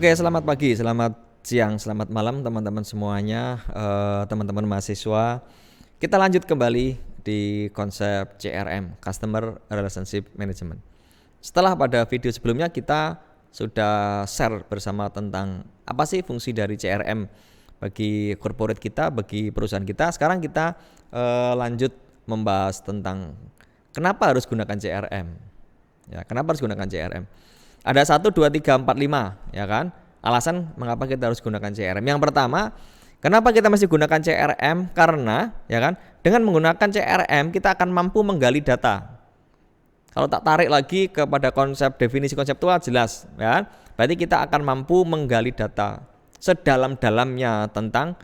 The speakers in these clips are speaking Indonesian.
Oke, selamat pagi, selamat siang, selamat malam teman-teman semuanya, teman-teman mahasiswa. Kita lanjut kembali di konsep CRM, Customer Relationship Management. Setelah pada video sebelumnya kita sudah share bersama tentang apa sih fungsi dari CRM bagi corporate kita, bagi perusahaan kita. Sekarang kita lanjut membahas tentang kenapa harus gunakan CRM. Ya, kenapa harus gunakan CRM? Ada 1, 2, 3, 4, 5, ya kan? Alasan mengapa kita harus gunakan CRM. Yang pertama, kenapa kita mesti gunakan CRM? Karena, ya kan, dengan menggunakan CRM kita akan mampu menggali data. Kalau tak tarik lagi kepada konsep definisi konseptual jelas, ya kan? Berarti kita akan mampu menggali data sedalam-dalamnya tentang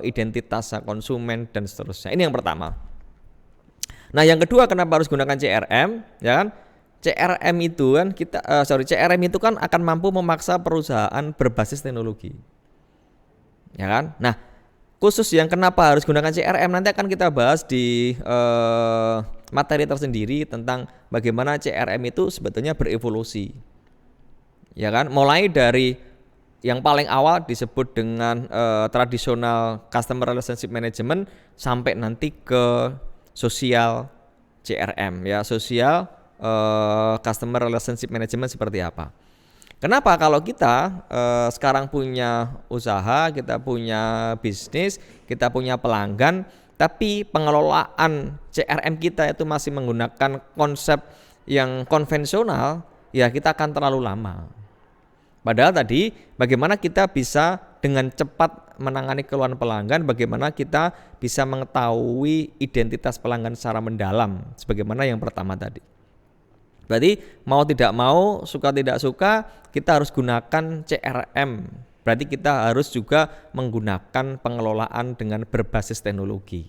identitas konsumen dan seterusnya. Ini yang pertama. Nah, yang kedua, kenapa harus gunakan CRM? Ya kan? CRM itu kan CRM itu kan akan mampu memaksa perusahaan berbasis teknologi. Ya kan? Nah, khusus yang kenapa harus gunakan CRM nanti akan kita bahas di materi tersendiri tentang bagaimana CRM itu sebetulnya berevolusi. Ya kan? Mulai dari yang paling awal disebut dengan tradisional Customer Relationship Management sampai nanti ke sosial CRM, ya, sosial Customer Relationship Management seperti apa. Kenapa kalau kita sekarang punya usaha, kita punya bisnis, kita punya pelanggan, tapi pengelolaan CRM kita itu masih menggunakan konsep yang konvensional, ya kita akan terlalu lama. Padahal tadi bagaimana kita bisa dengan cepat menangani keluhan pelanggan, bagaimana kita bisa mengetahui identitas pelanggan secara mendalam, sebagaimana yang pertama tadi. Berarti mau tidak mau, suka tidak suka, kita harus gunakan CRM. Berarti kita harus juga menggunakan pengelolaan dengan berbasis teknologi.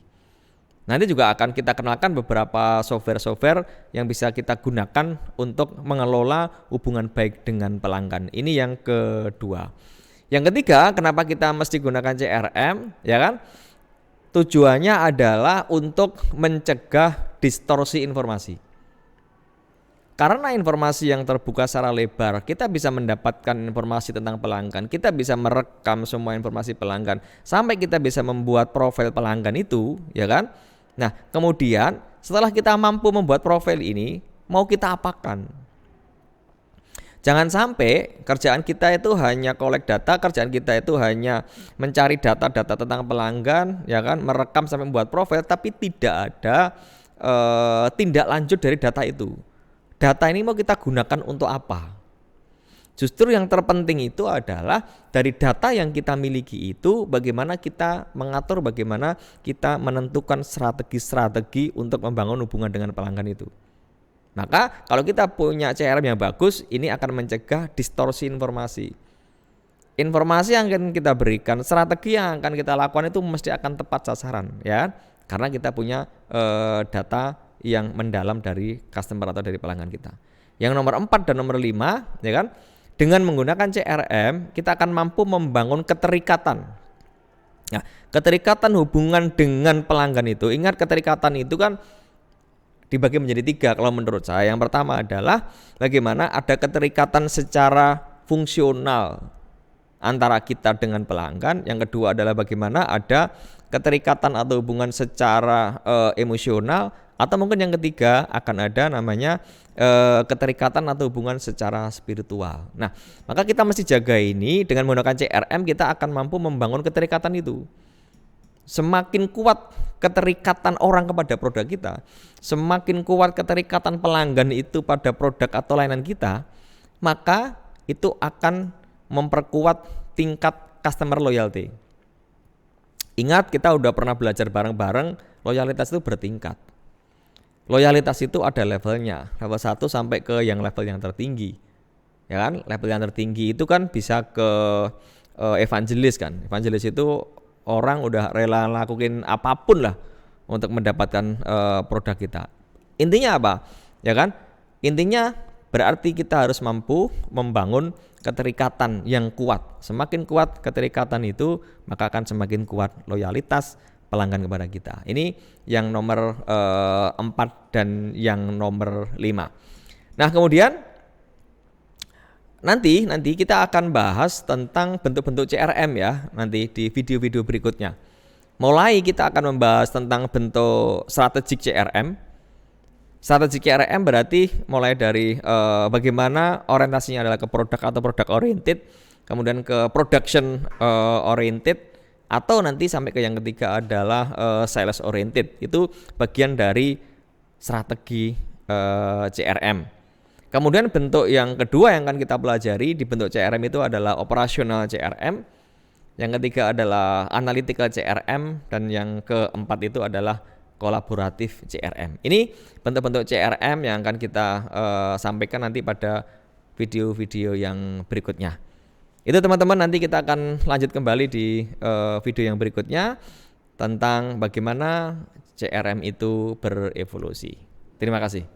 Nanti juga akan kita kenalkan beberapa software-software yang bisa kita gunakan untuk mengelola hubungan baik dengan pelanggan. Ini yang kedua. Yang ketiga, kenapa kita mesti gunakan CRM? Ya kan? Tujuannya adalah untuk mencegah distorsi informasi. Karena informasi yang terbuka secara lebar, kita bisa mendapatkan informasi tentang pelanggan, kita bisa merekam semua informasi pelanggan, sampai kita bisa membuat profil pelanggan itu, ya kan? Nah, kemudian setelah kita mampu membuat profil ini, mau kita apakan? Jangan sampai kerjaan kita itu hanya collect data, kerjaan kita itu hanya mencari data-data tentang pelanggan, ya kan, merekam sampai membuat profil, tapi tidak ada tindak lanjut dari data itu. Data ini mau kita gunakan untuk apa? Justru yang terpenting itu adalah dari data yang kita miliki itu bagaimana kita mengatur, bagaimana kita menentukan strategi-strategi untuk membangun hubungan dengan pelanggan itu. Maka kalau kita punya CRM yang bagus, ini akan mencegah distorsi informasi. Informasi yang akan kita berikan, strategi yang akan kita lakukan itu mesti akan tepat sasaran, ya. Karena kita punya data yang mendalam dari customer atau dari pelanggan kita. Yang nomor 4 dan nomor 5, ya kan? Dengan menggunakan CRM, kita akan mampu membangun keterikatan. Nah, keterikatan hubungan dengan pelanggan itu, ingat keterikatan itu kan dibagi menjadi 3 kalau menurut saya. Yang pertama adalah bagaimana ada keterikatan secara fungsional antara kita dengan pelanggan. Yang kedua adalah bagaimana ada keterikatan atau hubungan secara emosional, atau mungkin yang ketiga akan ada namanya keterikatan atau hubungan secara spiritual. Nah, maka kita mesti jaga ini. Dengan menggunakan CRM kita akan mampu membangun keterikatan itu. Semakin kuat keterikatan orang kepada produk kita, semakin kuat keterikatan pelanggan itu pada produk atau layanan kita, maka itu akan memperkuat tingkat customer loyalty. Ingat, kita udah pernah belajar bareng-bareng, loyalitas itu bertingkat. Loyalitas itu ada levelnya, level 1 sampai ke yang level yang tertinggi. Ya kan? Level yang tertinggi itu kan bisa ke evangelis kan. Evangelis itu orang udah rela lakuin apapun lah untuk mendapatkan produk kita. Intinya apa? Ya kan? Intinya berarti kita harus mampu membangun keterikatan yang kuat. Semakin kuat keterikatan itu, maka akan semakin kuat loyalitas pelanggan kepada kita. Ini yang nomor 4 dan yang nomor 5. Nah, kemudian nanti kita akan bahas tentang bentuk-bentuk CRM ya nanti di video-video berikutnya. Mulai kita akan membahas tentang bentuk strategik CRM. Strategik CRM berarti mulai dari bagaimana orientasinya adalah ke produk atau product oriented, kemudian ke production oriented, atau nanti sampai ke yang ketiga adalah sales oriented. Itu bagian dari strategi CRM. Kemudian bentuk yang kedua yang akan kita pelajari di bentuk CRM itu adalah operasional CRM. Yang ketiga adalah analytical CRM, dan yang keempat itu adalah kolaboratif CRM. Ini bentuk-bentuk CRM yang akan kita sampaikan nanti pada video-video yang berikutnya. Itu teman-teman, nanti kita akan lanjut kembali di video yang berikutnya tentang bagaimana CRM itu berevolusi. Terima kasih.